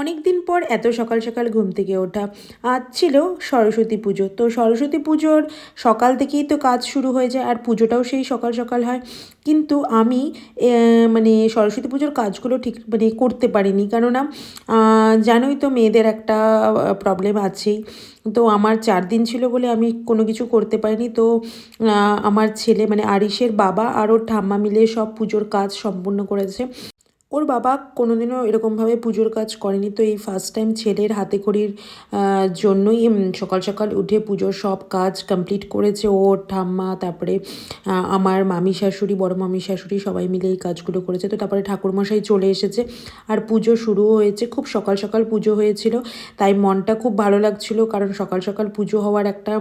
অনেক দিন পর এত সকাল সকাল ঘুম থেকে ওঠা। আজ ছিল সরস্বতী পুজো। তো সরস্বতী পুজোর সকাল থেকেই তো কাজ শুরু হয়ে যায়, আর পুজোটাও সেই সকাল সকাল হয়। কিন্তু আমি মানে সরস্বতী পুজোর কাজগুলো ঠিক মানে করতে পারিনি, কেননা জানোই তো মেয়েদের একটা প্রবলেম আছেই। তো আমার 4 দিন ছিল বলে আমি কোনো কিছু করতে পারিনি। তো আমার ছেলে মানে আরিশের বাবা আর ওর ঠাম্মা মিলে সব পুজোর কাজ সম্পূর্ণ করেছে। ওর বাবা কোনোদিনও এরকমভাবে পুজোর কাজ করেনি, তো এই ফার্স্ট টাইম ছেলের হাতে খড়ির জন্যই সকাল সকাল উঠে পুজোর সব কাজ কমপ্লিট করেছে ওর ঠাম্মা। তারপরে আমার মামি শাশুড়ি, বড় মামি শাশুড়ি সবাই মিলে এই কাজগুলো করেছে। তো তারপরে ঠাকুরমশাই চলে এসেছে আর পুজো শুরুও হয়েছে। খুব সকাল সকাল পুজো হয়েছিল, তাই মনটা খুব ভালো লাগছিল, কারণ সকাল সকাল পুজো হওয়ার একটা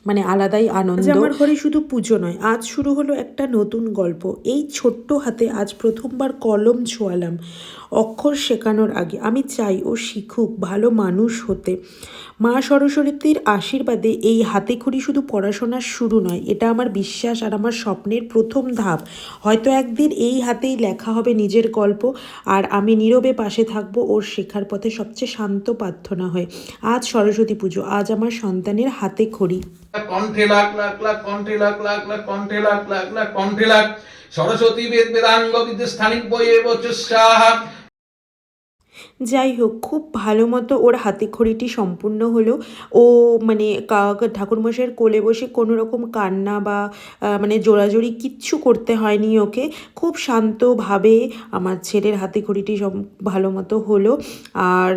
মানে আলাদাই আনন্দ। আমার ঘরে শুধু পুজো নয়, আজ শুরু হলো একটা নতুন গল্প। এই ছোট্ট হাতে আজ প্রথমবার কলম ছোঁয়ালাম। অক্ষর শেখানোর আগে আমি চাই ও শিখুক ভালো মানুষ হতে। মা সরস্বতীর আশীর্বাদে এই হাতেখড়ি শুধু পড়াশোনার শুরু নয়, এটা আমার বিশ্বাস আর আমার স্বপ্নের প্রথম ধাপ। হয়তো একদিন এই হাতেই লেখা হবে নিজের গল্প, আর আমি নীরবে পাশে থাকবো ওর শেখার পথে সবচেয়ে শান্ত প্রার্থনা হয়ে। আজ সরস্বতী পুজো, আজ আমার সন্তানের হাতে খড়ি। কণ্ঠে লাখ লাখ লাখ, কণ্ঠে লাখ লাখ লাখ, কণ্ঠে লাখ লাখ লাখ, কণ্ঠে লাখ। সরস্বতী বেদ বেদাঙ্গ বিদ্যে স্থানিক বইয়ে বচস্যাহা। যাই হোক, খুব ভালো মতো ওর হাতে খড়িটি সম্পূর্ণ হলো। ও মানে ঠাকুরমশাইয়ের কোলে বসে কোনো রকম কান্না বা মানে জোরাজোরি কিচ্ছু করতে হয়নি ওকে। খুব শান্তভাবে আমার ছেলের হাতে খড়িটি সব ভালো মতো হলো। আর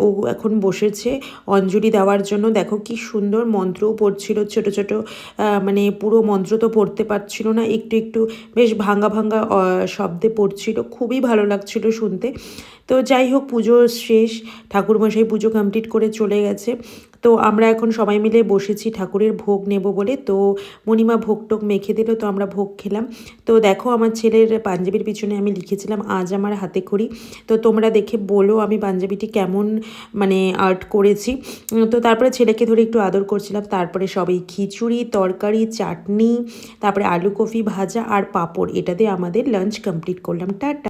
ও এখন বসেছে অঞ্জলি দেওয়ার জন্য। দেখো কি সুন্দর মন্ত্রও পড়ছিল, ছোট ছোট মানে পুরো মন্ত্র তো পড়তে পারছিল না, একটু একটু বেশ ভাঙা ভাঙা শব্দে পড়ছিল, খুবই ভালো লাগছিল শুনতে। তো যাই হোক, পুজো শেষ, ঠাকুরমশাই পুজো কমপ্লিট করে চলে গেছে। তো আমরা এখন সবাই মিলে বসেছি ঠাকুরের ভোগ নেব বলে। তো মণিমা ভোগ টোগ মেখে দিল, তো আমরা ভোগ খেলাম। তো দেখো আমার ছেলের পাঞ্জাবির পিছনে আমি লিখেছিলাম আজ আমার হাতে খড়ি। তো তোমরা দেখে বলো আমি পাঞ্জাবিটি কেমন মানে আর্ট করেছি। তো তারপরে ছেলেকে ধরে একটু আদর করছিলাম। তারপরে সবাই খিচুড়ি, তরকারি, চাটনি, তারপরে আলু কফি ভাজা আর পাঁপড়, এটা দিয়ে আমাদের লাঞ্চ কমপ্লিট করলাম। টাটা।